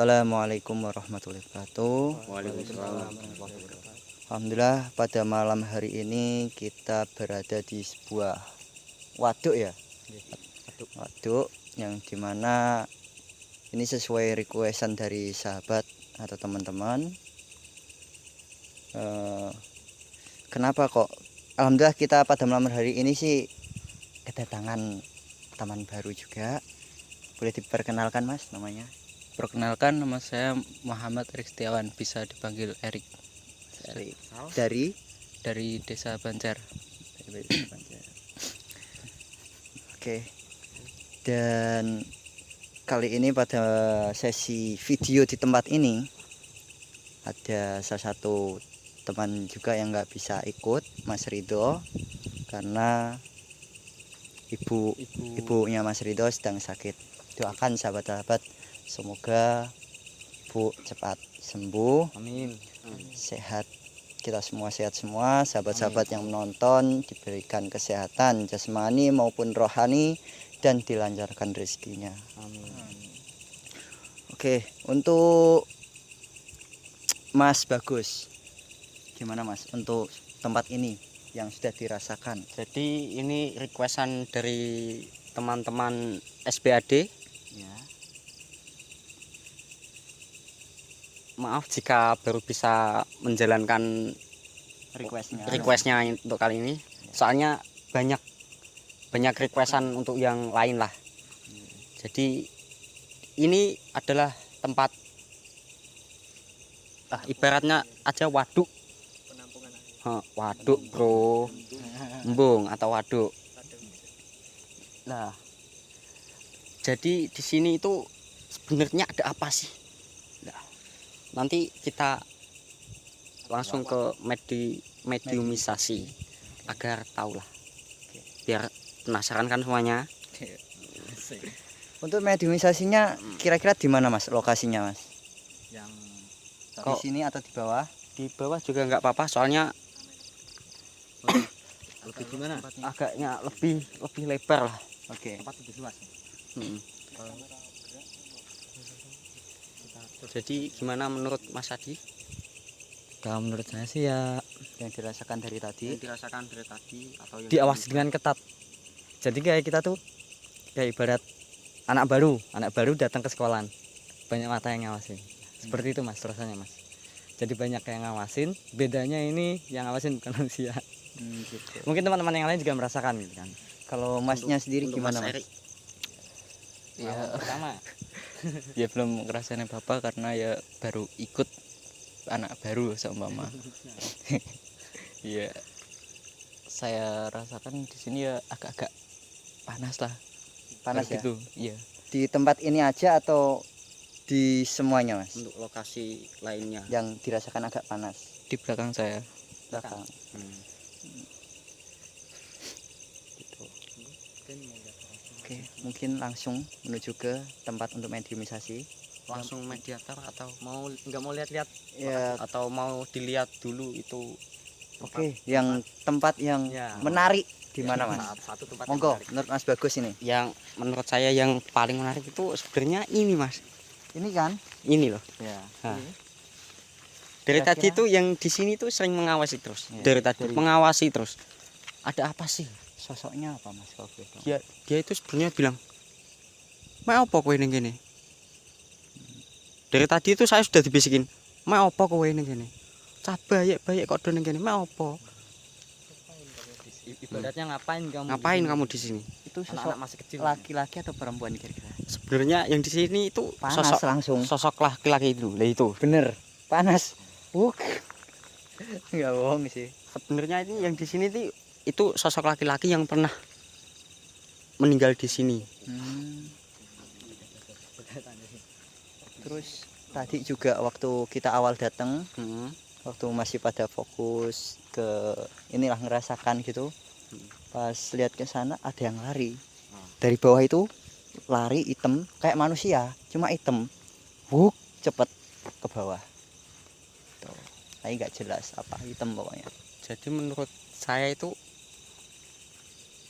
Assalamualaikum warahmatullahi wabarakatuh. Waalaikumsalam. Alhamdulillah pada malam hari ini kita berada di sebuah waduk ya. Waduk yang dimana ini sesuai requestan dari sahabat atau teman-teman. Kenapa kok? Alhamdulillah kita pada malam hari ini sih kedatangan teman baru juga. Boleh diperkenalkan Mas namanya? Perkenalkan, nama saya Muhammad Erik Setiawan, bisa dipanggil Erik. Dari Desa Banjar. Oke. Dan kali ini pada sesi video di tempat ini ada salah satu teman juga yang nggak bisa ikut, Mas Ridho, karena ibunya Mas Ridho sedang sakit. Doakan sahabat-sahabat, semoga ibu cepat sembuh. Amin. Sehat, kita semua sehat semua. Sahabat-sahabat yang menonton diberikan kesehatan jasmani maupun rohani dan dilancarkan rezekinya. Amin. Oke, untuk Mas Bagus, gimana Mas untuk tempat ini yang sudah dirasakan? Jadi ini requestan dari teman-teman SBAD. Ya. Maaf jika baru bisa menjalankan requestnya untuk kali ini. Soalnya banyak requestan untuk yang lain lah. Jadi ini adalah tempat ibaratnya aja waduk. Waduk bro, embung atau waduk. Nah, jadi di sini itu sebenarnya ada apa sih? Nah, nanti kita langsung ke mediumisasi agar tahu lah, biar penasaran kan semuanya. Untuk mediumisasinya kira-kira di mana Mas lokasinya Mas? Yang Di sini atau di bawah? di bawah juga nggak apa-apa, soalnya Lebih gimana? agaknya lebih lebar lah. Oke. Tempat lebih luas. Jadi gimana menurut Mas Adi? Kalau menurut saya sih ya Yang dirasakan dari tadi. Yang dirasakan dari tadi atau yang diawasi dengan ketat. Jadi kayak kita tuh kayak ibarat anak baru datang ke sekolahan, banyak mata yang ngawasin. Seperti itu Mas rasanya Mas. Jadi banyak yang ngawasin. Bedanya ini yang ngawasin bukan manusia. Gitu. Mungkin teman-teman yang lain juga merasakan gitu kan. Kalau Masnya sendiri untuk gimana Mas Mas? Erik? Ya, Pertama ya belum ngerasain apa karena ya baru ikut anak baru sama mama. Iya. Saya rasakan di sini ya agak-agak panas lah. Panas ya? Gitu. Iya. Di tempat ini aja atau di semuanya Mas? untuk lokasi lainnya. Yang dirasakan agak panas. Di belakang saya. Belakang. Gitu. Oke, mungkin langsung menuju ke tempat untuk mediumisasi. Langsung mediator atau nggak mau lihat-lihat Ya, atau mau dilihat dulu itu? oke, yang tempat yang Ya. menarik di mana Mas? Satu tempat Monggo, menurut Mas Bagus ini. yang menurut saya yang paling menarik itu sebenarnya ini Mas. Ini kan? Ini loh. Ya. Nah. Dari Kira-kira? tadi tuh yang di sini tuh sering mengawasi terus. Iya, Dari tadi dari- mengawasi terus. Ada apa sih? Sosoknya apa Mas kalau boleh tahu? Dia itu sebenarnya bilang, "Mau apa kowe ning kene?" Dari tadi itu saya sudah dibisikin, "Mau apa kowe ning kene? Cah bayek kok do ning kene, mau apa? Ibaratnya ngapain kamu? Ngapain kamu di sini?" Itu sosok Anak-anak masih kecil. laki-laki atau perempuan kira-kira? Sebenarnya yang di sini itu Panas langsung. sosok laki-laki itu. Lah itu. Bener, panas. Enggak bohong sih. Sebenarnya ini yang di sini itu sosok laki-laki yang pernah meninggal di sini. Terus tadi juga waktu kita awal datang, waktu masih pada fokus ke inilah ngerasakan gitu, pas lihat ke sana ada yang lari dari bawah itu, lari hitam kayak manusia cuma hitam, cepet ke bawah tuh, tapi nggak jelas apa, hitam pokoknya. Jadi menurut saya itu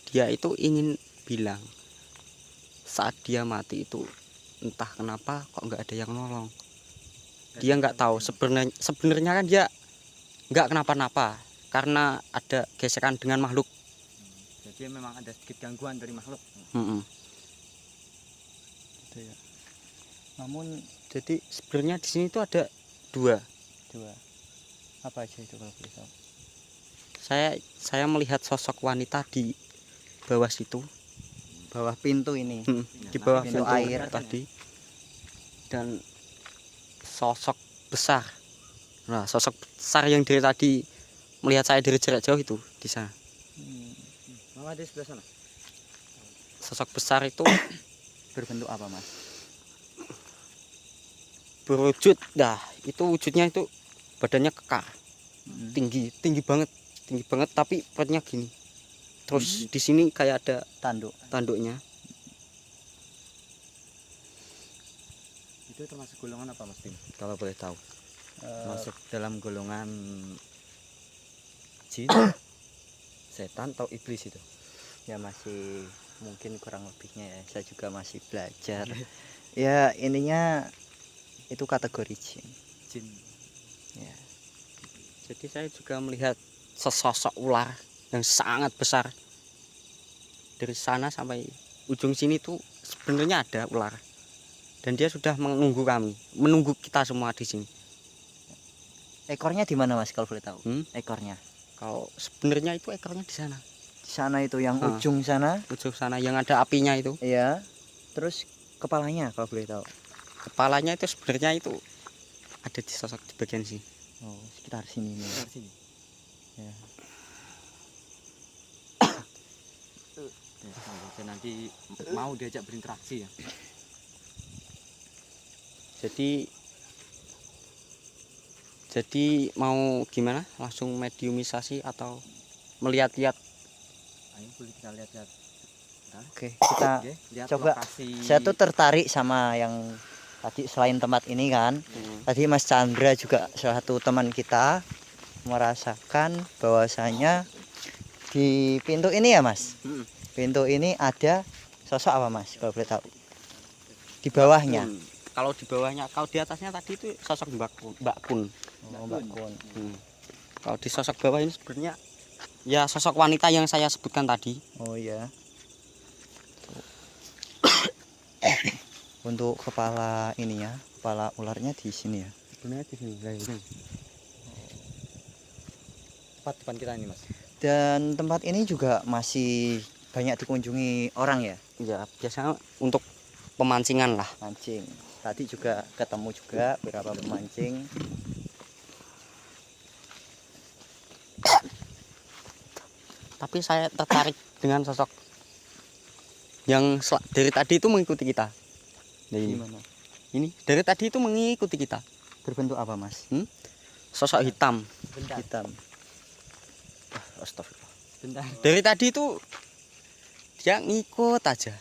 dia itu ingin bilang saat dia mati itu entah kenapa kok nggak ada yang nolong. dia nggak tahu sebenarnya kan dia nggak kenapa-napa karena ada gesekan dengan makhluk. Jadi memang ada sedikit gangguan dari makhluk. Mm-mm. Gitu ya. Namun Jadi sebenarnya di sini tuh ada dua. apa aja itu kalau boleh tahu? Saya melihat sosok wanita di bawah situ, Bawah pintu ini. di bawah pintu pintu air tadi, dan sosok besar. Nah, sosok besar yang dari tadi melihat saya dari jarak jauh itu di sana. Mama di sebelah sana. Sosok besar itu Berbentuk apa, Mas? berwujud, itu wujudnya itu badannya kekar, tinggi banget, tapi perutnya gini. Terus di sini kayak ada tanduknya. Itu termasuk golongan apa Mas Tim? Kalau boleh tahu. Masuk dalam golongan jin, setan atau iblis itu? Ya masih mungkin kurang lebihnya ya. Saya juga masih belajar. Ya intinya itu kategori jin. Ya. Jadi saya juga melihat sesosok ular yang sangat besar. Dari sana sampai ujung sini tuh sebenarnya ada ular. Dan dia sudah menunggu kita semua di sini. Ekornya di mana, Mas, kalau boleh tahu? Ekornya. Kalau sebenarnya itu ekornya di sana. Di sana itu yang ujung sana. Ujung sana yang ada apinya itu. Iya. Terus kepalanya kalau boleh tahu. Kepalanya itu sebenarnya itu ada di sosok di bagian sini. Oh, sekitar sini nih. Sekitar sini. Ya. Ya, nanti mau diajak berinteraksi ya. Jadi mau gimana? Langsung mediumisasi atau melihat-lihat? Ayo boleh kita lihat-lihat. Oke, kita Lihat coba. lokasi. Saya tuh tertarik sama yang tadi selain tempat ini kan. Tadi Mas Chandra juga salah satu teman kita merasakan bahwasanya di pintu ini ya, Mas. Pintu ini ada sosok apa, Mas? Kalau boleh tahu. Di bawahnya. Kalau di bawahnya, kalau di atasnya tadi itu sosok Mbak Kun. Oh, Mbak Kun. Kalau di sosok bawah ini sebenarnya ya sosok wanita yang saya sebutkan tadi. Oh iya. Untuk kepala ini ya, kepala ularnya di sini ya. Sebenarnya di sini. Tepat depan kita ini Mas. Dan tempat ini juga masih banyak dikunjungi orang ya. Ya biasanya untuk pemancingan lah. Mancing. Tadi juga ketemu juga beberapa pemancing. Tapi saya tertarik dengan sosok yang dari tadi itu mengikuti kita. Nah, ini dari tadi itu mengikuti kita. Berbentuk apa, Mas? Sosok hitam. Hitam. Astagfirullah. Bentar. Dari tadi itu dia ngikut aja.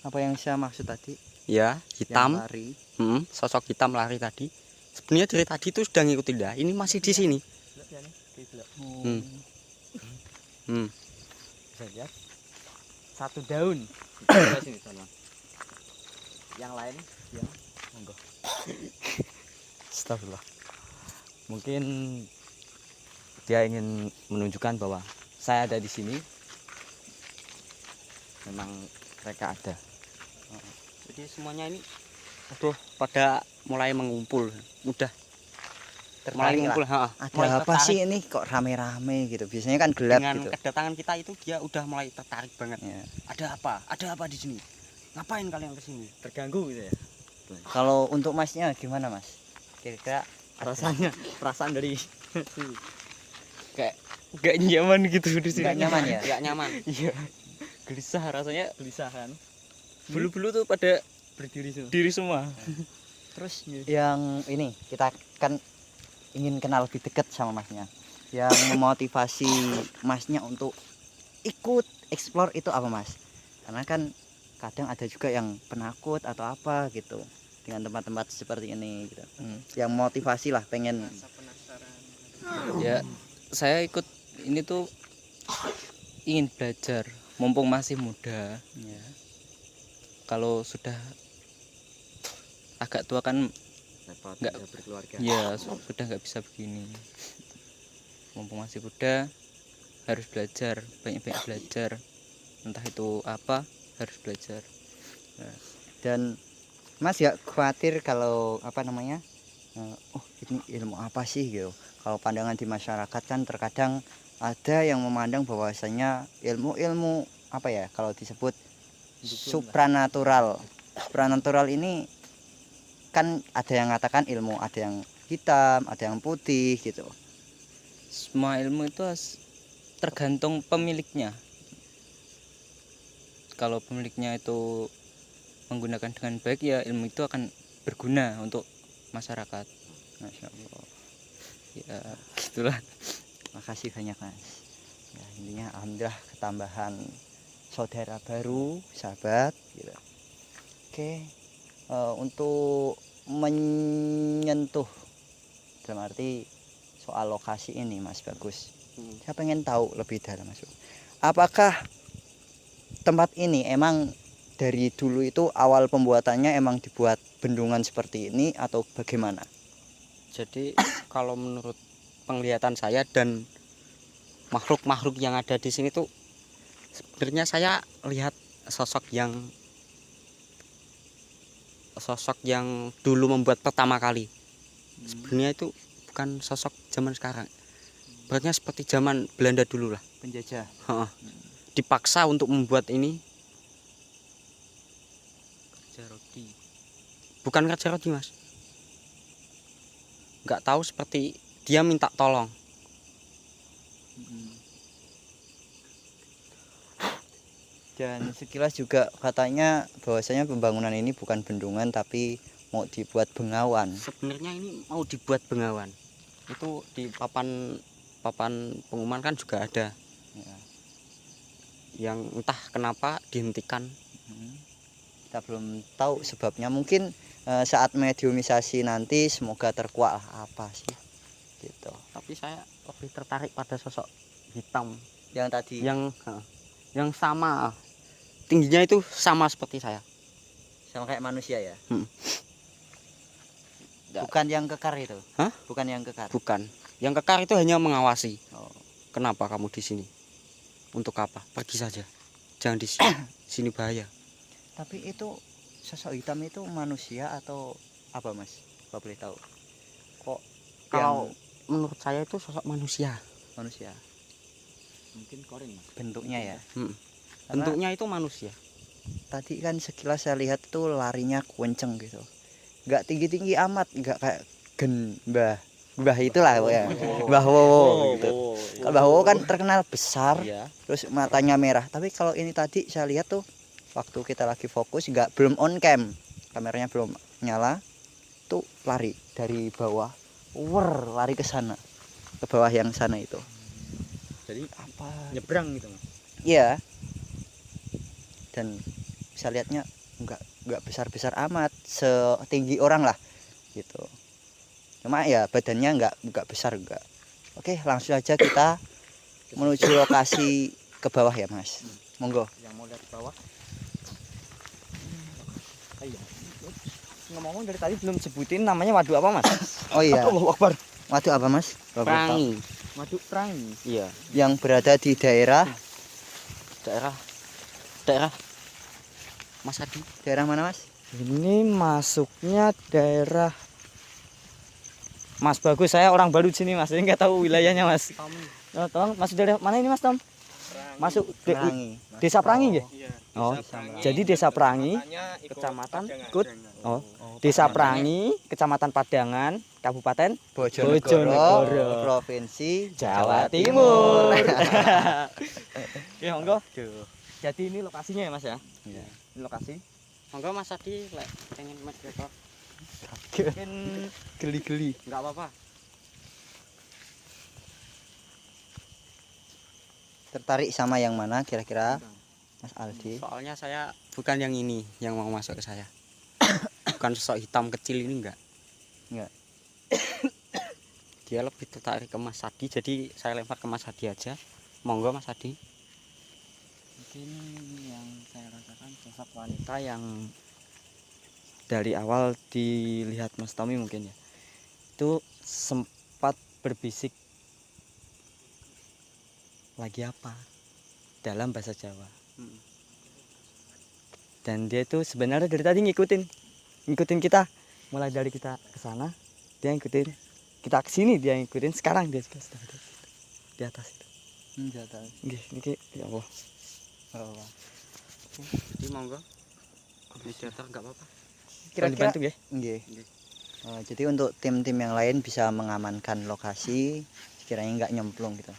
Apa yang saya maksud tadi? Ya, hitam. Yang lari. Sosok hitam lari tadi. Sebenarnya dari tadi itu sudah ngikutin dia. Ini masih di sini. Bisa lihat satu daun. Sini, yang lain ya monggo. Astagfirullah. Mungkin dia ingin menunjukkan bahwa saya ada di sini. Memang mereka ada. Jadi semuanya ini pada mulai mengumpul. Udah mulai Tertarik ngumpul, lah. mulai Ada apa tertarik. sih ini kok rame-rame gitu? Biasanya kan gelap Dengan gitu. kedatangan kita itu dia udah mulai tertarik banget. Ya. Ada apa? Ada apa di sini? Ngapain kalian ke sini? Terganggu gitu ya. Kalau untuk Masnya gimana, Mas? Kira-kira Rasanya perasaan dari Kayak gak nyaman gitu di sini. nggak nyaman ya? Gak nyaman. iya Gelisah rasanya. gelisah kan. Bulu-bulu tuh pada Berdiri semua. diri semua. Terus yang ini kita kan ingin kenal lebih dekat sama Masnya. Yang memotivasi Masnya untuk ikut explore itu apa, Mas? Karena kan kadang ada juga yang penakut atau apa gitu dengan tempat-tempat seperti ini gitu. Yang motivasi lah pengen. Ya saya ikut ini tuh ingin belajar mumpung masih muda. Ya. Kalau sudah agak tua kan repot Nggak. udah berkeluarga. Ya sudah nggak bisa begini. Mumpung masih muda harus belajar, banyak-banyak belajar. Entah itu apa, harus belajar. Dan Mas ya khawatir kalau apa namanya, oh ini ilmu apa sih gitu. Kalau pandangan di masyarakat kan terkadang ada yang memandang bahwasanya ilmu-ilmu apa ya, kalau disebut supranatural. Supranatural ini kan ada yang mengatakan ilmu, ada yang hitam, ada yang putih gitu. Semua ilmu itu tergantung pemiliknya. Kalau pemiliknya itu menggunakan dengan baik, ya ilmu itu akan berguna untuk masyarakat. Masya Allah. Ya gitulah. Makasih banyak Mas. Ya, intinya alhamdulillah ketambahan saudara baru, sahabat gitu. Oke, untuk menyentuh dalam arti soal lokasi ini Mas Bagus. Saya pengen tahu lebih dalam Mas. Apakah tempat ini emang dari dulu itu awal pembuatannya emang dibuat bendungan seperti ini atau bagaimana? Jadi kalau menurut penglihatan saya dan makhluk-makhluk yang ada di sini tuh sebenarnya saya lihat sosok yang dulu membuat pertama kali. Sebenarnya itu bukan sosok zaman sekarang. Berarti seperti zaman Belanda dulu lah. Penjajah. Heeh. Dipaksa untuk membuat ini. Kerja roti. Bukan kerja roti, Mas. Nggak tahu, seperti dia minta tolong. Dan sekilas juga katanya bahwasanya pembangunan ini bukan bendungan tapi mau dibuat bengawan. Sebenarnya ini mau dibuat bengawan. Itu di papan pengumuman kan juga ada. Ya. Yang entah kenapa dihentikan. Kita belum tahu sebabnya. Mungkin saat mediumisasi nanti semoga terkuak lah apa sih gitu. Tapi saya lebih tertarik pada sosok hitam Yang tadi yang sama tingginya, itu sama seperti saya. sama kayak manusia ya. Ya. Bukan yang kekar itu. Hah? Bukan yang kekar. Bukan. Yang kekar itu hanya mengawasi. Oh. Kenapa kamu di sini? Untuk apa? Pergi saja. Jangan di sini. Sini bahaya. Tapi itu sosok hitam itu manusia atau apa Mas? Kalau boleh tahu. Kok Kalau menurut saya itu sosok manusia. manusia? Mungkin korin Mas. Bentuknya ya. Karena Bentuknya itu manusia. tadi kan sekilas saya lihat tuh larinya kenceng gitu. Nggak tinggi-tinggi amat, nggak kayak Mbah itulah ya. Mbah Wowo gitu. Kalau Mbah Wowo kan terkenal besar, Iya. terus matanya merah. Tapi kalau ini tadi saya lihat tuh waktu kita lagi fokus belum on cam. Kameranya belum nyala. Tuh lari dari bawah. Lari ke sana. Ke bawah yang sana itu. Jadi Apa? nyebrang gitu Mas. Iya. Dan bisa lihatnya nggak besar-besar amat, setinggi orang lah gitu. Cuma ya badannya nggak besar enggak. Oke, langsung aja kita menuju lokasi ke bawah ya Mas. Monggo. Yang mau lihat ke bawah. Iya. Ngomong dari tadi belum sebutin namanya waduk apa Mas? Oh iya. Allahu Akbar. Waduk apa Mas? Perangi. Waduk Perangi. Iya. Yang berada di daerah Daerah Mas Adi. daerah mana Mas? Ini masuknya daerah Mas Bagus, saya orang baru di sini Mas, ini nggak tahu wilayahnya Mas. Tolong masuk daerah mana ini Mas Tom? Masuk Perangi. Desa Perangi ya? Oh, Perangi. jadi Desa Perangi, Kecamatan Kut. Oh, Desa Perangi, Kecamatan Padangan, Kabupaten Bojonegoro. Provinsi Jawa Timur. Oke, monggo. Jadi ini lokasinya ya Mas ya? Iya. Ini lokasi. Monggo Mas Adi lek pengen mas foto. Mungkin Geli-geli. Enggak apa-apa. Tertarik sama yang mana kira-kira Mas Aldi? Soalnya saya bukan yang ini yang mau masuk ke saya. Bukan sosok hitam kecil ini enggak. Enggak. Dia lebih tertarik ke Mas Adi, jadi saya lempar ke Mas Adi aja. Monggo Mas Adi. mungkin yang saya rasakan sosok wanita yang dari awal dilihat Mas Tommy mungkin ya, itu sempat berbisik lagi apa dalam bahasa Jawa. Dan dia itu sebenarnya dari tadi ngikutin kita, mulai dari kita ke sana dia ngikutin, kita ke sini dia ngikutin, sekarang dia sudah ada di atas itu. Di atas. Nggih, niki ya Allah. Oh. Jadi monggo. Mediator enggak apa-apa. Kira-kira Dibantu nggih. nggih. Jadi untuk tim-tim yang lain bisa mengamankan lokasi sekiranya nggak nyemplung gitu.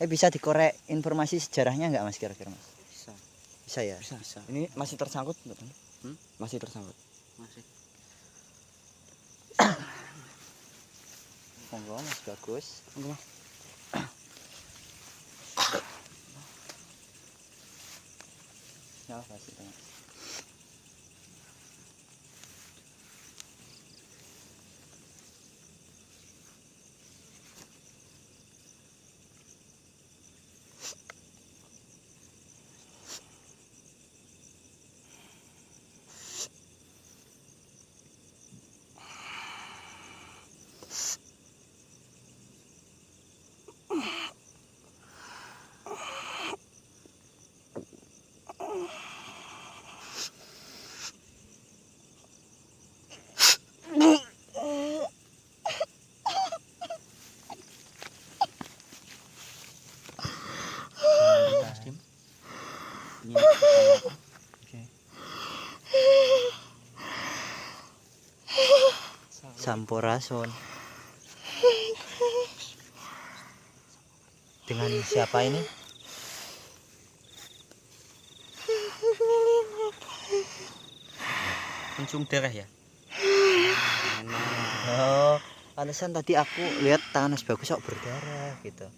Bisa dikorek informasi sejarahnya nggak Mas kira-kira Mas? Bisa. Bisa ya? Bisa. Ini masih tersangkut, betul? Masih tersangkut. Masih. Monggo Mas bagus. Monggo, Mas. Ya, pasti Mas. Sampurasun. Dengan siapa ini? Pencium darah ya? Oh, alasan tadi aku lihat tangan Mas Bagus kok berdarah gitu.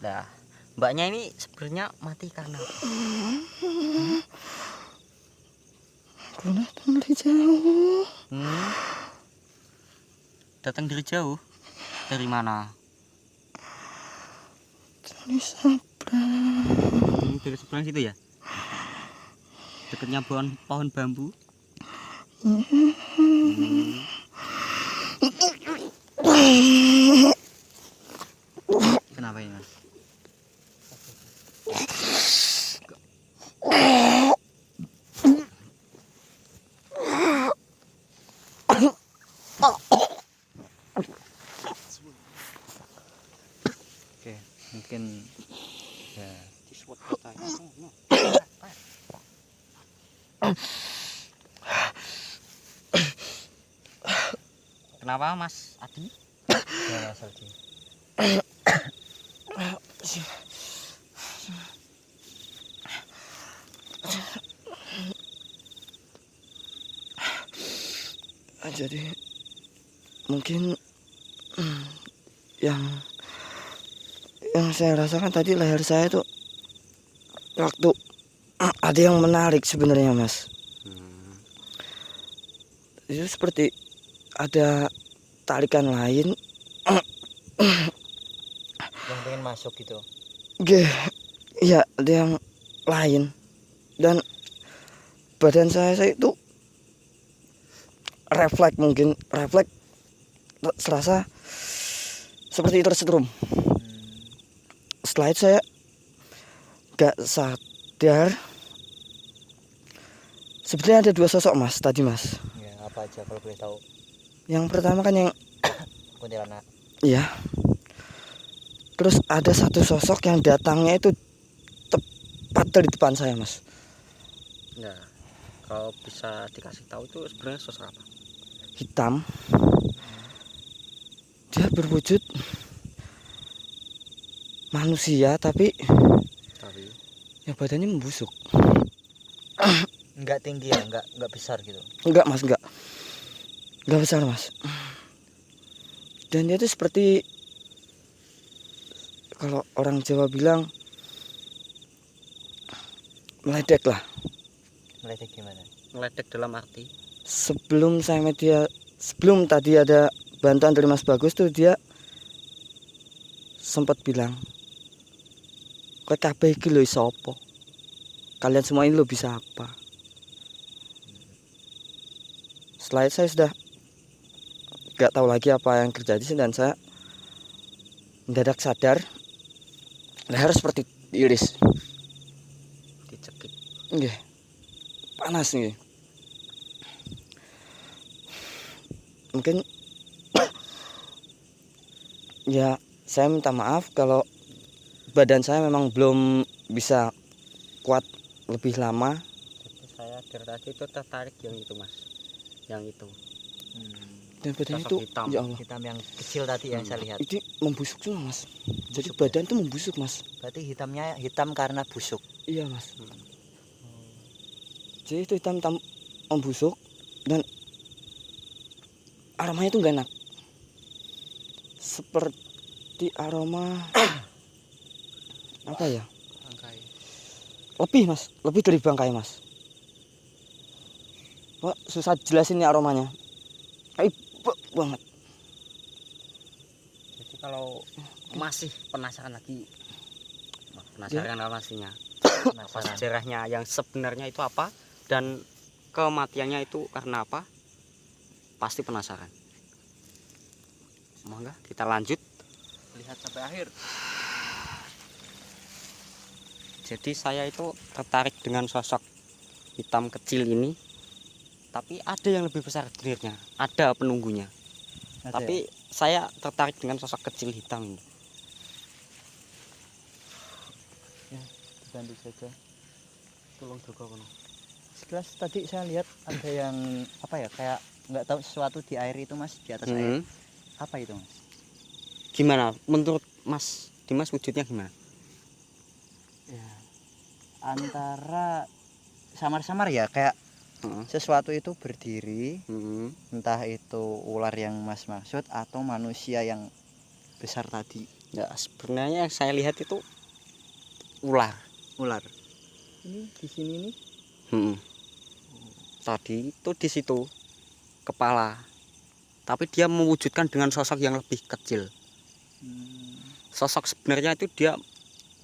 Nah, mbaknya ini sebenarnya mati karena apa? Karena datang dari jauh. Datang dari jauh? Dari mana? Dari seberang. Dari seberang situ ya? Dekatnya pohon bambu? Kenapa ini Mas? Oke, mungkin ya. Kenapa Mas Adi? Ya, Mas Aldi. Jadi mungkin yang saya rasakan tadi leher saya tuh waktu ada yang menarik sebenarnya Mas. Itu seperti ada tarikan lain Yang pengen masuk gitu. Iya, ada yang lain. Dan badan saya itu refleks serasa seperti tersetrum. Setelah itu saya gak sadar. Sebenarnya ada dua sosok Mas tadi Mas. Ya, apa aja kalau boleh tahu? Yang pertama kan yang Kuntilanak. iya. Terus ada satu sosok yang datangnya itu tepat dari depan saya Mas. Nah, kalau bisa dikasih tahu itu sebenarnya sosok apa? Hitam. Dia berwujud manusia tapi ya badannya membusuk. Enggak tinggi ya, enggak besar gitu. Enggak Mas, enggak besar Mas. Dan dia itu seperti kalau orang Jawa bilang meledek lah. Meledek gimana? Meledek dalam arti? Sebelum tadi ada bantuan dari Mas Bagus tuh dia sempat bilang, "Kowe kabeh iki lho sapa?" kalian semua ini lo bisa apa. Setelah itu saya sudah gak tahu lagi apa yang terjadi dan saya mendadak sadar leher seperti diiris. Dicekik. Nggih. Panas nih. Mungkin ya saya minta maaf kalau badan saya memang belum bisa kuat lebih lama. Jadi saya dari tadi itu tertarik yang itu mas, yang itu. Dan badan Sosok itu hitam. ya Allah, Hitam yang kecil tadi yang saya lihat. itu membusuk semua mas. Jadi Busuk, badan itu membusuk mas. Berarti hitamnya hitam karena busuk. Iya mas. Jadi itu hitam membusuk dan aromanya itu nggak enak. Seperti aroma apa ya? Bangkai. Lebih mas, lebih dari bangkai mas. Wah, susah jelasin nih aromanya. Banget. Jadi kalau masih penasaran lagi, penasaran pastinya. Apa sejarahnya yang sebenarnya itu apa dan kematiannya itu karena apa? Pasti penasaran. Mangga kita lanjut Lihat sampai akhir. jadi saya itu tertarik dengan sosok hitam kecil ini, tapi ada yang lebih besar sebenarnya, ada penunggunya. Tapi saya tertarik dengan sosok kecil hitam ini. Bantu saja. Tolong jaga kono. Sekilas tadi saya lihat ada yang apa ya, kayak nggak tahu sesuatu di air itu mas, di atas air. Apa itu mas? Gimana menurut Mas Dimas wujudnya gimana? Ya, antara samar-samar ya, kayak Heeh. sesuatu itu berdiri, Heeh. entah itu ular yang mas maksud atau manusia yang besar tadi. Ya sebenarnya yang saya lihat itu ular. Ular. Ini di sini nih. Tadi itu di situ kepala, tapi dia mewujudkan dengan sosok yang lebih kecil. Sosok sebenarnya itu dia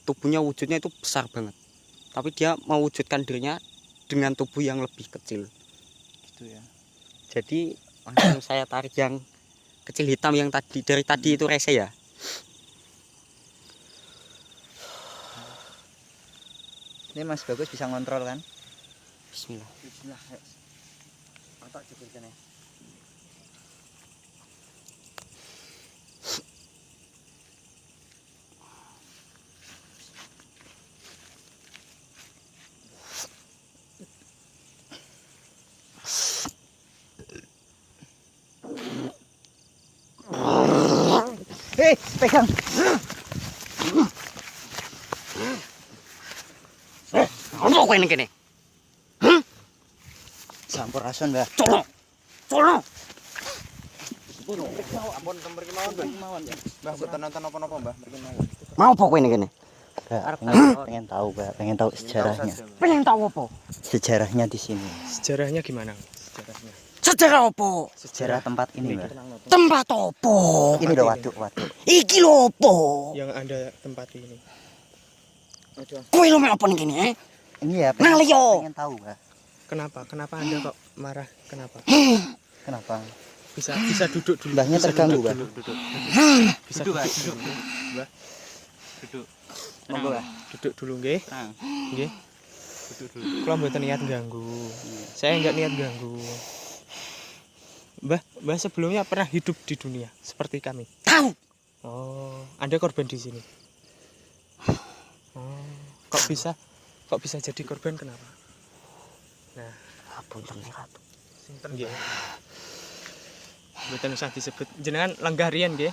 tubuhnya wujudnya itu besar banget, tapi dia mewujudkan dirinya dengan tubuh yang lebih kecil. Gitu ya. Jadi langsung saya tarik yang kecil hitam yang tadi dari tadi itu rese ya. Ini Mas Bagus bisa ngontrol kan? Bismillah. Bismillah. Otak jebul kene. Pegang. Ono kowe ning kene. Sampurasun, Mbah. Colong. Colong. Ampun mriki mawon, Mbah. Mbah boten nonton napa-napa, Mbah. Mriki mawon. Mau apa kowe ning kene? Pengen tahu, Mbak. Pengen tahu sejarahnya. Pengen tahu apa? Sejarahnya di sini. Sejarahnya gimana? Sejarahnya. Sejarah apa? Sejarah tempat ini, Mbak. Tempat apa? Ini loh waduk-waduk. Iki lho apa? Yang Anda tempati ini. Kowe lho mek apa ning kene, Ini ya Nah, Leo. pengen tahu, Mbak. Kenapa? Kenapa Anda kok marah? Kenapa? Kenapa? Bisa duduk dulu. Mbahnya Bisa terganggu, duduk Mbah. dulu. Bisa Duduk, duduk Mbah. dulu. Mbah, Duduk. Monggo, Mbah. duduk dulu nggih. Nah, Nggih. duduk dulu. Kula mboten niat ganggu. Saya enggak niat ganggu. Mbah sebelumnya pernah hidup di dunia seperti kami. Tahu. Oh, Anda korban di sini. Oh, kok bisa jadi korban kenapa? Nah, Apunten Ratu. sinten nggih? Mboten usah disebut. Jenengan lenggah riyen nggih.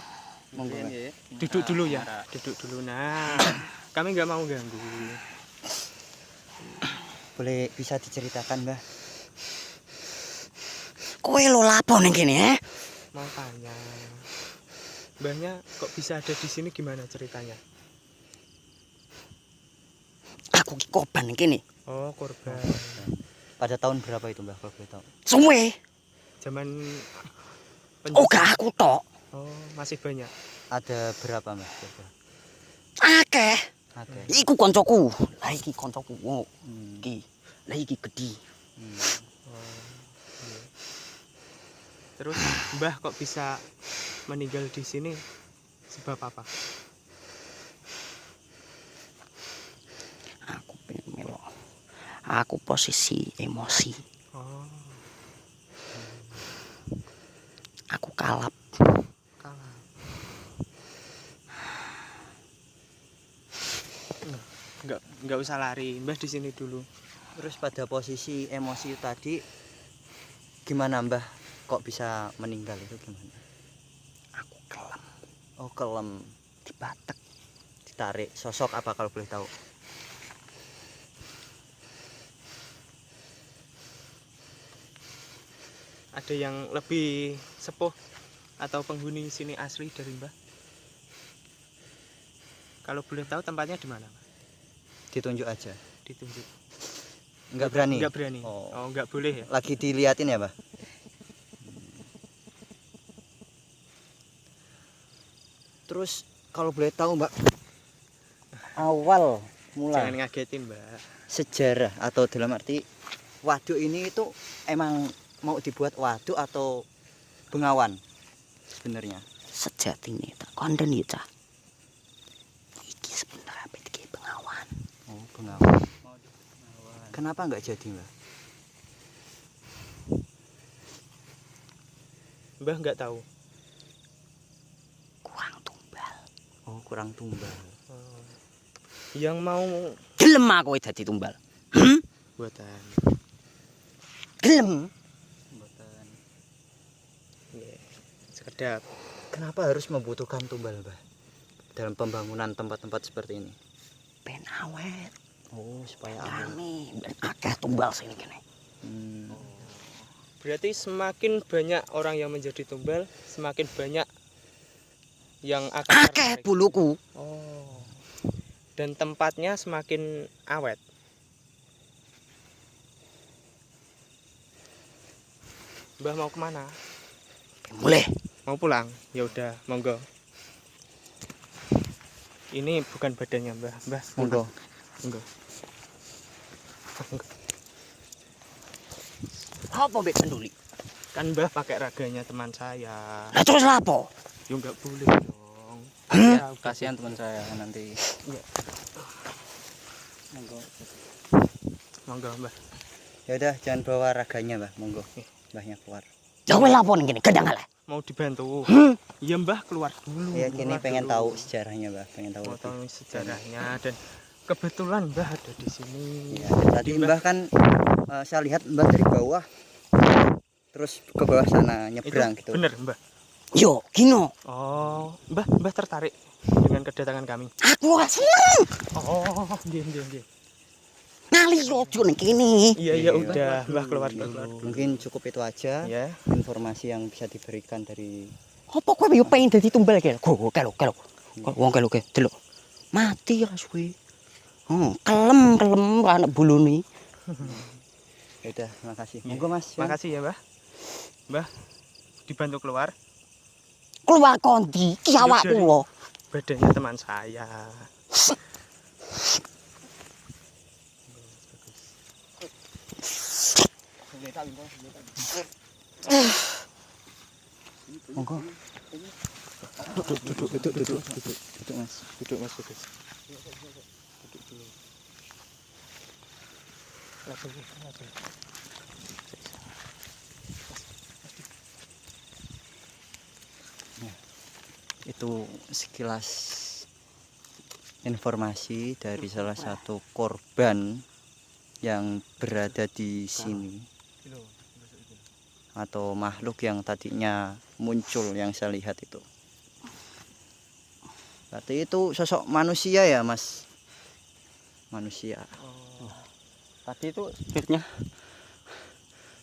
Monggo, Mbah. Duduk dulu ya. Duduk dulu. Nah, kami nggak mau ganggu. Boleh bisa diceritakan, Mbah? Kowe lho lapo ning kene, Mau tanya. Mbahnya kok bisa ada di sini gimana ceritanya? Aku ki korban ning kene. Oh, korban. Pada tahun berapa itu, Mbah? Kalau boleh tahu. Suwe. Zaman Oh, gak aku tok. Oh, masih banyak. Ada berapa, Mbah? Akeh. Oke. Iku koncoku. Lah iki koncoku. Oh, Hmm. iki. Lah iki gedhi. Oh, iya. Terus Mbah kok bisa meninggal di sini sebab apa? Aku pengen melo. Aku posisi emosi. Oh, Aku kalap. kalah. Nggak usah lari, Mbah di sini dulu. Terus pada posisi emosi tadi gimana Mbah kok bisa meninggal itu gimana? Aku kelam Oh kelem, dibatek. ditarik. Sosok apa kalau boleh tahu? Ada yang lebih sepuh atau penghuni sini asli dari Mbah? Kalau boleh tahu tempatnya di mana, Mbah? Ditunjuk aja. Ditunjuk. Enggak berani. Nggak berani. Oh. Oh, nggak boleh ya? Lagi diliatin ya, Mbah? Terus kalau boleh tahu, Mbak, awal mula Jangan ngagetin, Mbak. sejarah atau dalam arti waduk ini itu emang mau dibuat waduk atau bengawan sebenarnya? Sejatine tak kandhani cah. Iki sebenarnya iki pengawan. Oh, bengawan. Kenapa nggak jadi, Mbak? Mbah nggak tahu. Kurang tumbal. Oh, kurang tumbal. Oh. Yang mau Gelem aku dadi tumbal. buatan. Gelem. Mboten. Nggih. Sekedap. Kenapa harus membutuhkan tumbal, Mbak? Dalam pembangunan tempat-tempat seperti ini. Ben awet. Oh, supaya awet. Rame. Ben akeh tumbal sini kene. Hmm. Berarti semakin banyak orang yang menjadi tumbal, semakin banyak yang akan Akeh tertarik. buluku. Oh. Dan tempatnya semakin awet. Mbah mau kemana? Mulai. Mau pulang? Ya udah, monggo. Ini bukan badannya Mbah. Mbah, Monggo. monggo. Apa mbek penduli? Kan Mbah pakai raganya teman saya. Lah terus lapo? Ya enggak boleh dong. Ya, kasihan teman saya nanti. Monggo. Monggo Mbah. Ya udah, jangan bawa raganya, Mbah. Monggo. Mbahnya keluar. Ya kowe lapo ning kene gedang alah. Mau dibantu. Iya Mbah, keluar dulu. Ya, kini keluar pengen dulu. tahu sejarahnya, Mbah. Pengen tahu. Mau lebih. tahu sejarahnya dan kebetulan Mbah ada di sini. Ya, tadi Mbah kan saya lihat Mbah dari bawah terus ke bawah sana nyebrang gitu. Bener Mbah. Yo, gino. Oh, Mbah tertarik dengan kedatangan kami. Aku ora seneng. Oh, nggih. Ngali ojo ning kene. Iya Iya. udah, Mbah keluar. Mungkin cukup itu aja Ya. informasi yang bisa diberikan dari Apa kowe yo pengen dadi tumbal kene? Go, kelo. Wong kelo ke, delok. Mati ra suwe. Kelem anak bulune. ya udah, makasih. Monggo Mas. ya. Makasih ya, Mbah. Mbah dibantu keluar. Keluar kondi, ki awakku lho. Badannya teman saya. Monggo. Duduk Mas. Duduk Mas, duduk. Duduk dulu. Langsung. Itu sekilas informasi dari salah satu korban yang berada di sini atau makhluk yang tadinya muncul yang saya lihat itu. Berarti itu sosok manusia ya, Mas? Manusia. Tadi itu sebenarnya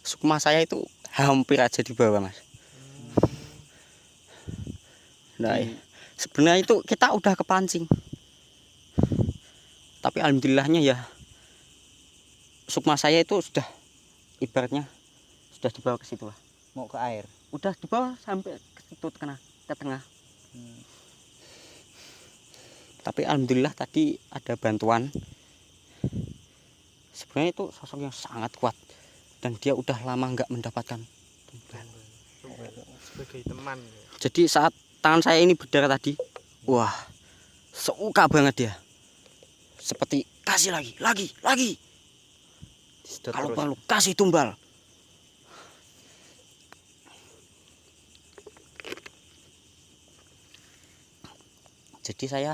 sukma saya itu hampir aja di bawah, Mas. Nah, sebenarnya itu kita udah kepancing. Tapi alhamdulillahnya ya sukma saya itu sudah ibaratnya sudah dibawa ke situ lah. Mau ke air. Udah dibawa sampai ke situ ke tengah. Tapi alhamdulillah tadi ada bantuan. Sebenarnya itu sosok yang sangat kuat dan dia udah lama nggak mendapatkan tumbal. Sebagai teman ya. Jadi saat tangan saya ini berdarah tadi, wah, seuka banget dia. Seperti kasih lagi. Sedot Kalau terus. perlu kasih tumbal. Jadi saya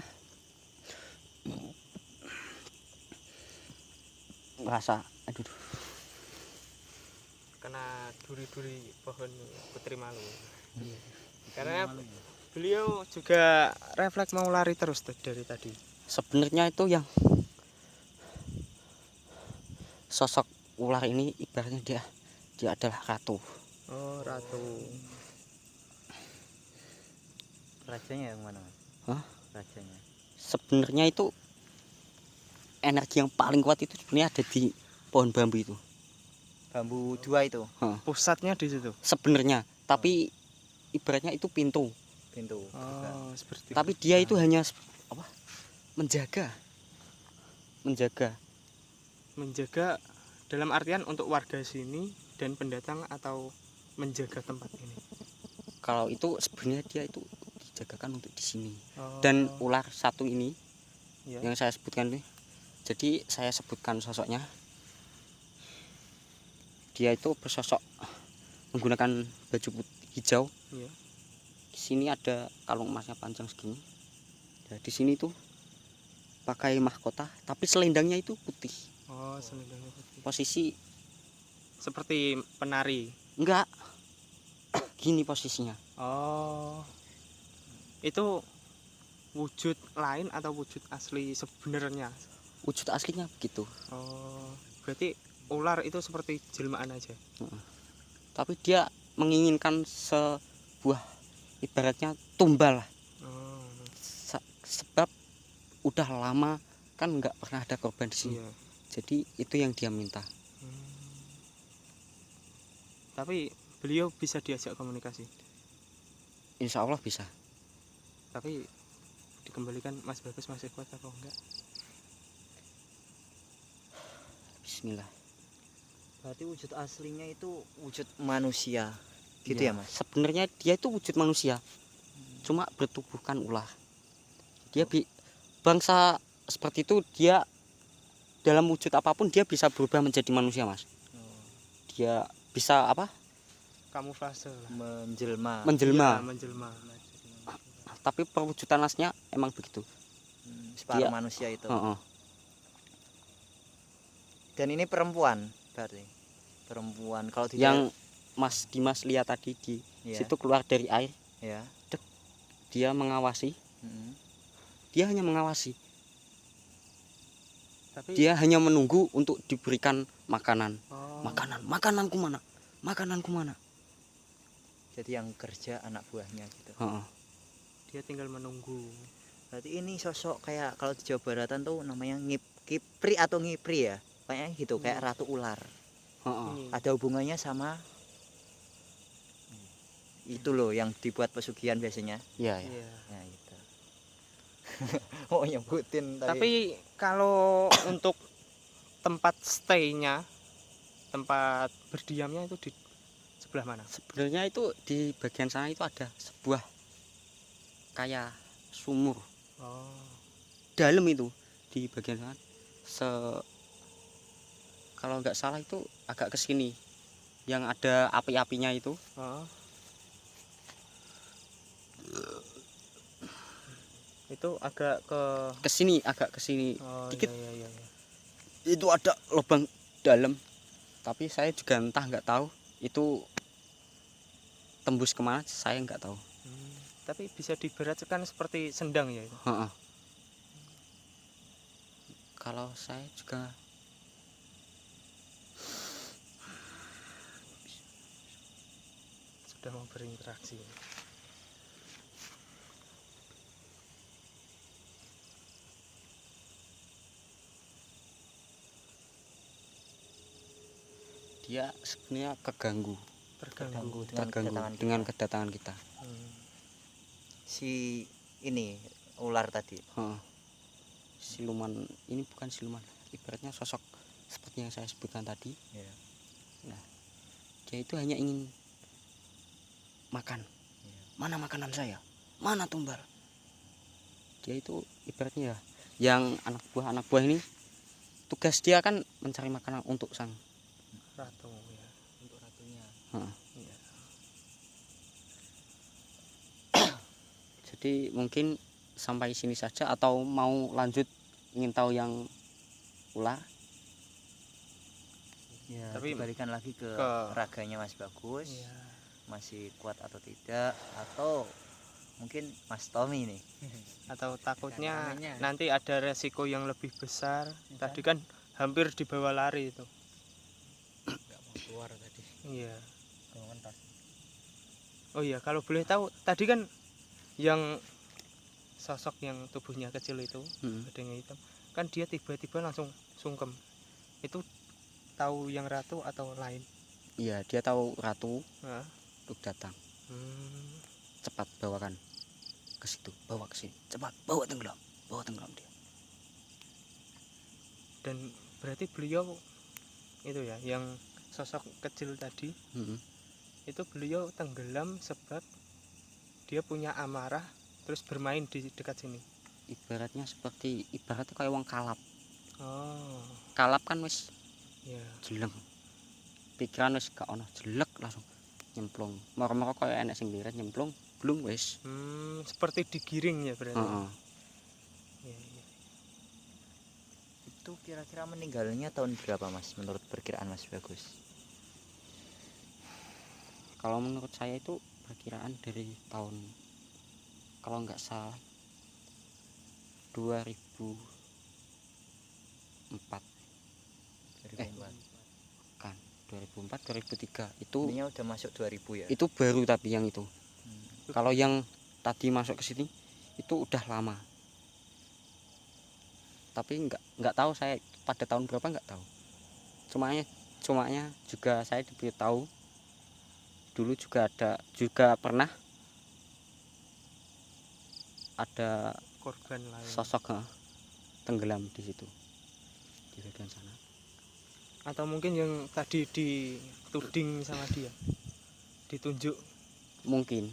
merasa aduh Kena duri-duri pohon putri malu. Karena beliau juga refleks mau lari terus dari tadi. sebenarnya itu yang sosok ular ini ibaratnya dia adalah ratu. Oh, ratu. Rajanya yang mana, Mas? Hah? Rajanya. Sebenarnya itu energi yang paling kuat itu sebenarnya ada di pohon bambu itu. Bambu 2 itu, Pusatnya di situ. Sebenarnya, tapi ibaratnya itu pintu. pintu. Oh, seperti Tapi dia itu hanya apa? Menjaga menjaga dalam artian untuk warga sini dan pendatang atau menjaga tempat ini. kalau itu sebenarnya dia itu dijagakan untuk di sini. Oh, Dan ular satu ini ya. yang saya sebutkan ini, jadi saya sebutkan sosoknya. Dia itu bersosok menggunakan baju hijau. Iya. Di sini ada kalung emasnya panjang segini. Ya, di sini tuh pakai mahkota, tapi selendangnya itu putih. Oh, selendangnya putih. Posisi Seperti penari. enggak gini posisinya. Oh. Itu wujud lain atau wujud asli sebenarnya? Wujud aslinya begitu. Oh, berarti ular itu seperti jelmaan aja. Tapi dia menginginkan sebuah ibaratnya tumbal lah. Oh, Sebab udah lama kan nggak pernah ada korban di sini. iya. Jadi itu yang dia minta. Tapi beliau bisa diajak komunikasi. Insya Allah bisa. Tapi dikembalikan Mas Bagus masih kuat atau enggak? Bismillah. Berarti wujud aslinya itu wujud manusia. Gitu ya, Mas? Sebenarnya dia itu wujud manusia. Cuma bertubuhkan ular. Dia bangsa seperti itu, dia dalam wujud apapun dia bisa berubah menjadi manusia, Mas. Dia bisa apa? Kamuflase lah. Menjelma. Menjelma. Iya, menjelma. Tapi perwujudan aslinya emang begitu. Separuh Dia- manusia itu. Heeh. Dan ini perempuan berarti. Perempuan kalau tidak Yang Mas Dimas lihat tadi di ya, situ keluar dari air, ya. dia mengawasi. Mm. Dia hanya mengawasi. Tapi Dia hanya menunggu untuk diberikan makanan. oh, Makananku mana? Makananku mana? Jadi yang kerja anak buahnya gitu. Heeh. dia tinggal menunggu. Berarti ini sosok kayak kalau di Jawa Baratan tuh namanya Kipri atau Ngipri ya. Kayaknya gitu, kayak ratu ular. Heeh. Ini. Ada hubungannya sama itu loh yang dibuat pesugihan biasanya. Iya, ya. Iya. Nah, itu. Oh, nyebutin Tapi kalau untuk tempat stay-nya, tempat berdiamnya itu di sebelah mana? Sebenarnya itu di bagian sana itu ada sebuah kayak sumur Oh, dalam itu di bagian sana. Kalau nggak salah itu agak ke sini yang ada api-apinya itu. oh. Itu agak Ke sini, agak ke sini oh, dikit. iya, iya, iya. Itu ada lubang dalam. Tapi saya juga entah nggak tahu itu tembus kemana, saya nggak tahu. Tapi bisa diibaratkan seperti sendang ya itu. Heeh. Kalau saya juga Sudah mau berinteraksi. dia sebenarnya terganggu Terganggu. dengan kedatangan kita. Hmm. si ini ular tadi. Heeh. siluman ini bukan siluman, ibaratnya sosok seperti yang saya sebutkan tadi. Iya. Nah, dia itu hanya ingin makan. Iya. Mana makanan saya? Mana tumbal? Dia itu ibaratnya ya, yang anak buah ini tugas dia kan mencari makanan untuk sang Ratu ya. Untuk ratunya. Heeh. Iya. Jadi mungkin sampai sini saja, atau mau lanjut ingin tahu yang ular? Ya, Tapi dibalikan lagi ke ke- raganya Mas Bagus. Iya. Masih kuat atau tidak, atau mungkin Mas Tommy nih. Atau takutnya namanya. nanti ada resiko yang lebih besar. Tadi kan hampir dibawa lari itu. Nggak mau keluar tadi. Iya. Komentar. Oh iya, kalau boleh tahu tadi kan yang sosok yang tubuhnya kecil itu, badannya hitam, kan dia tiba-tiba langsung sungkem. Itu tahu yang ratu atau lain? Iya, dia tahu ratu Nah. untuk datang. Hmm. Cepat bawakan ke situ, bawa ke sini, cepat bawa tenggelam dia. Dan berarti beliau itu ya, yang sosok kecil tadi itu beliau tenggelam sebab dia punya amarah terus bermain di dekat sini. Ibaratnya kayak wong kalap. Oh, Kalap kan wis ya. jeleng, pikiran wis gak ono, jelek langsung nyemplung. Moro-moro kaya enek sing lirat nyemplung, blung wis. Seperti digiring ya berarti. Heeh. Ya, ya. Itu kira-kira meninggalnya tahun berapa Mas menurut perkiraan Mas Bagus? Kalau menurut saya itu perkiraan dari tahun, kalau nggak salah 2004 kan 2004 2003 itu. Ini udah masuk 2000 ya? Itu baru, tapi yang itu. Kalau yang tadi masuk ke sini itu udah lama. Tapi nggak tahu saya pada tahun berapa, nggak tahu. Cumanya juga saya diberitahu dulu juga pernah ada Korban lain. sosok tenggelam di situ, di bagian sana. Atau mungkin yang tadi dituding sama dia, ditunjuk. Mungkin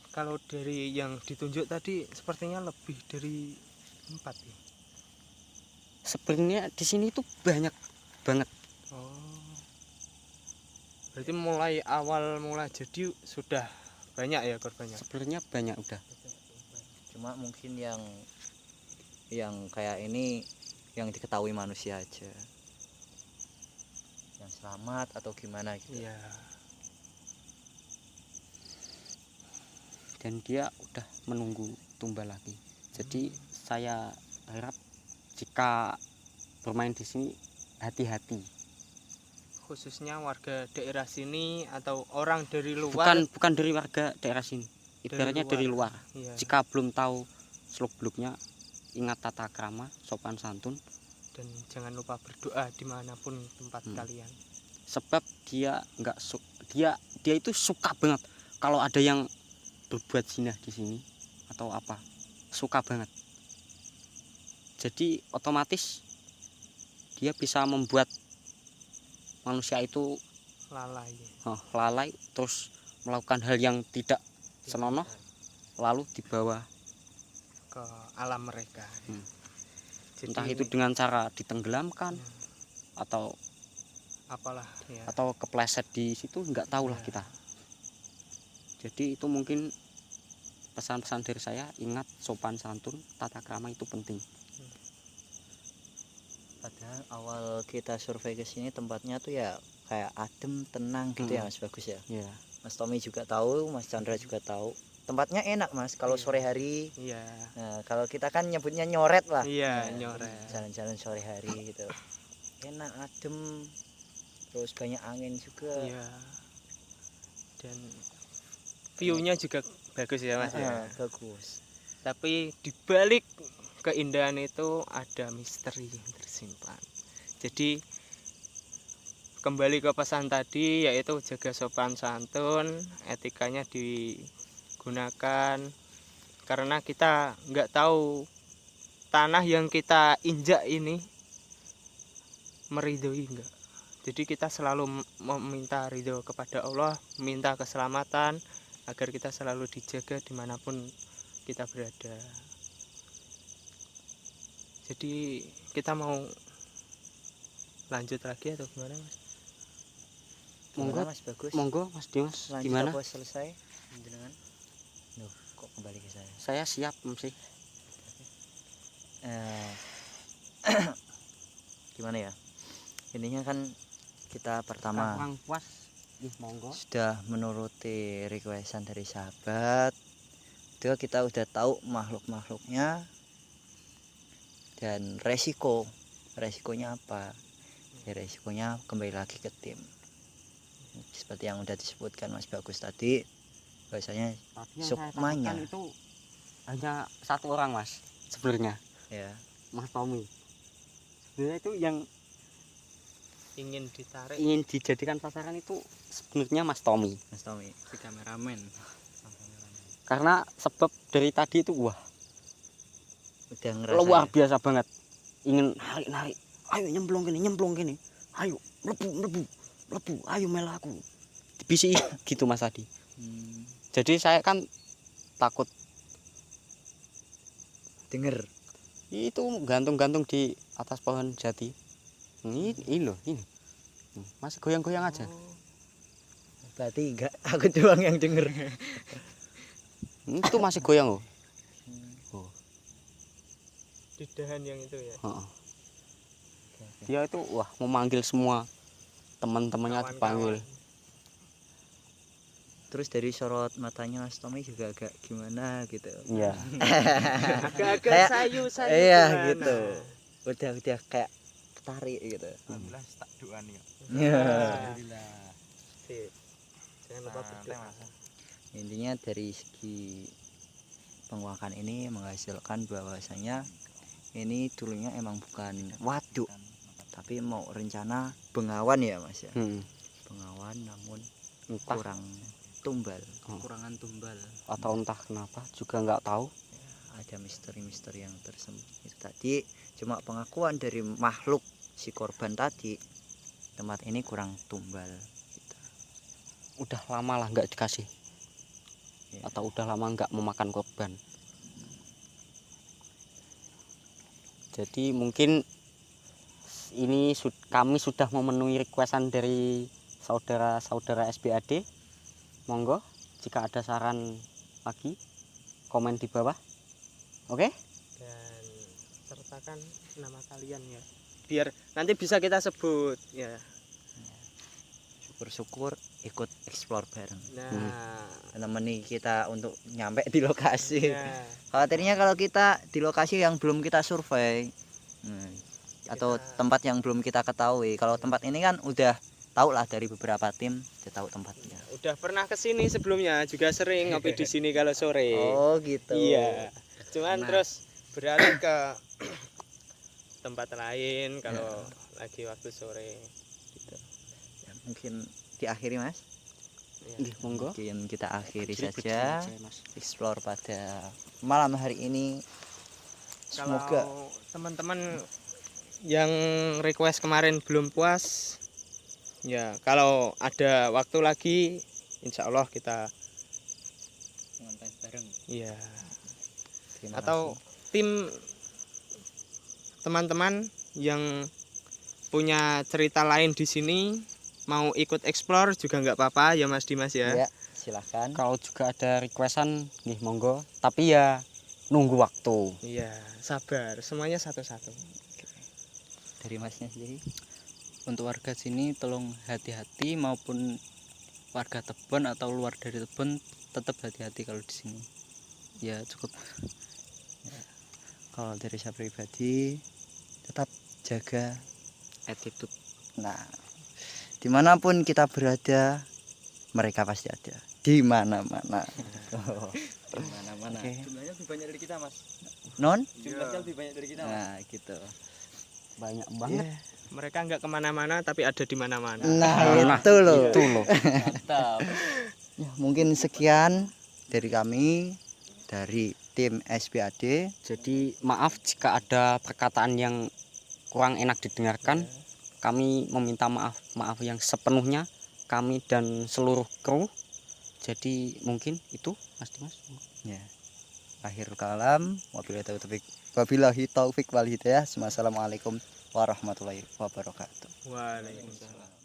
Kalau dari yang ditunjuk tadi sepertinya lebih dari 4 ya. sebenarnya di sini tuh banyak banget. Oh, berarti mulai jadi sudah banyak ya korbannya. Sebenarnya banyak udah. Cuma mungkin yang kayak ini yang diketahui manusia aja, yang selamat atau gimana gitu. Iya. Dan dia udah menunggu tumbal lagi. Jadi saya harap jika bermain di sini hati-hati. Khususnya warga daerah sini atau orang dari luar. Bukan dari warga daerah sini, ibaratnya dari luar. Iya. Jika belum tahu seluk-beluknya, ingat tata krama, sopan santun, Dan jangan lupa berdoa dimanapun tempat kalian. sebab dia itu suka banget kalau ada yang berbuat zina di sini atau apa, suka banget. Jadi otomatis dia bisa membuat manusia itu lalai terus melakukan hal yang tidak senonoh, lalu dibawa ke alam mereka. Jadi entah itu dengan cara ditenggelamkan atau apalah ya. atau kepleset di situ, nggak tahu lah kita. Jadi itu mungkin pesan-pesan dari saya, ingat sopan santun, tata krama itu penting. Padahal awal kita survei ke sini tempatnya tuh ya kayak adem, tenang gitu ya Mas Bagus ya. Ya. Mas Tommy juga tahu, Mas Chandra juga tahu. Tempatnya enak Mas kalau sore hari. Iya. Nah, kalau kita kan nyebutnya nyoret lah. Iya, Nah, nyoret. Jalan-jalan sore hari gitu. Enak, adem. Terus banyak angin juga. Iya. Dan view-nya juga bagus ya Mas ya. Bagus. Tapi di balik keindahan itu ada misteri yang tersimpan. Jadi kembali ke pesan tadi, yaitu jaga sopan santun, etikanya digunakan, karena kita nggak tahu tanah yang kita injak ini meridhoi enggak. Jadi kita selalu meminta ridho kepada Allah, minta keselamatan agar kita selalu dijaga dimanapun kita berada. Jadi kita mau lanjut lagi atau gimana, Mas? Monggo, Mas bagus. Monggo Mas Dimas, Lanjut gimana? apa selesai? Jenengan. Duh, kok kembali ke saya. Saya siap sih. Eh, gimana ya? Intinya kan kita pertama Kurang puas, monggo. sudah menuruti requestan dari sahabat. Kedua kita udah tahu makhluk-makhluknya dan resikonya apa? Ya resikonya kembali lagi ke tim. Seperti yang udah disebutkan Mas Bagus tadi, bahwasanya Tadi yang sukmanya. saya takutkan itu hanya satu orang Mas sebenarnya, ya Mas Tommy. Sebenarnya itu yang Ingin ditarik. ingin dijadikan sasaran itu sebenarnya Mas Tommy. Mas Tommy. Si kameramen. Karena sebab dari tadi itu wah Udah ngerasa luar ya? biasa banget. Ingin narik, ayo nyemplung gini, ayo mlebu, ayo melaku. Dibisi gitu Mas Adi. Jadi saya kan takut Denger. itu gantung-gantung di atas pohon jati. Ini loh, ini. Masih goyang-goyang aja. Berarti enggak aku doang yang denger. Itu masih goyang loh. Di dahan yang itu ya. Heeh. Dia itu wah memanggil semua teman-temannya dipanggil. Terus dari sorot matanya Mas Tommy juga agak gimana gitu. Iya. Agak-agak Kayak- sayu-sayu. iya, gimana? gitu. Udah kayak tertarik gitu. Alhamdulillah tak doan ya. Alhamdulillah. Sip. Jangan lupa berdoa. Intinya dari segi penguakan ini menghasilkan bahwasanya ini dulunya emang bukan waduk, tapi mau rencana bengawan ya Mas ya. Bengawan namun Entah kurang tumbal. Kurangan tumbal. atau entah kenapa juga nggak tahu. Ada misteri-misteri yang tersembunyi tadi. Cuma pengakuan dari makhluk si korban tadi, tempat ini kurang tumbal gitu. Udah lama lah nggak dikasih. Ya. Atau udah lama nggak memakan korban. Jadi mungkin ini kami sudah memenuhi requestan dari saudara-saudara SBAD. Monggo jika ada saran lagi komen di bawah. Oke? Dan sertakan nama kalian ya. Biar nanti bisa kita sebut ya. Syukur-syukur ikut explore bareng. Nah, Menemani kita untuk nyampe di lokasi. ya. Khawatirnya kalau kita di lokasi yang belum kita survei, atau tempat yang belum kita ketahui. Kalau tempat ini kan udah tahu lah dari beberapa tim, udah tahu tempatnya. Udah pernah kesini sebelumnya, juga sering ngopi di sini kalau sore. Oh gitu. Iya. Cuman Nah. terus beralih ke tempat lain kalau lagi waktu sore. Ya, mungkin diakhiri Mas. Nggih, monggo. Mungkin kita akhiri Jadi saja begini Mas. explore pada malam hari ini. Semoga Kalau teman-teman yang request kemarin belum puas, ya kalau ada waktu lagi, insya Allah kita Ngonten bareng. ya. terima Atau kasih. tim teman-teman yang punya cerita lain di sini mau ikut explore juga nggak apa-apa ya Mas Dimas ya. Ya, silahkan. Kalau juga ada requestan nggih monggo, tapi ya nunggu waktu. Iya, sabar, semuanya satu-satu. Dari Masnya sendiri. Untuk warga sini tolong hati-hati, maupun warga Tebon atau luar dari Tebon tetap hati-hati kalau di sini. Ya cukup. Kalau dari saya pribadi tetap jaga Attitude. Nah, dimanapun kita berada, mereka pasti ada di mana-mana. Mana-mana. Oke. Jumlahnya lebih banyak dari kita, Mas. Non? Jumlahnya lebih banyak dari kita, Mas. Nah, gitu. Banyak banget. Ya. Mereka nggak kemana-mana tapi ada di mana-mana. Nah, itu loh. Itu loh. Mantap. Ya, mungkin sekian dari kami. dari tim SPAD. Jadi maaf jika ada perkataan yang kurang enak didengarkan. Kami meminta maaf yang sepenuhnya, kami dan seluruh kru. Jadi mungkin itu Mas Dimas. Ya. Akhirul kalam, wabillahi taufik wal hidayah. Wassalamualaikum warahmatullahi wabarakatuh. Waalaikumsalam.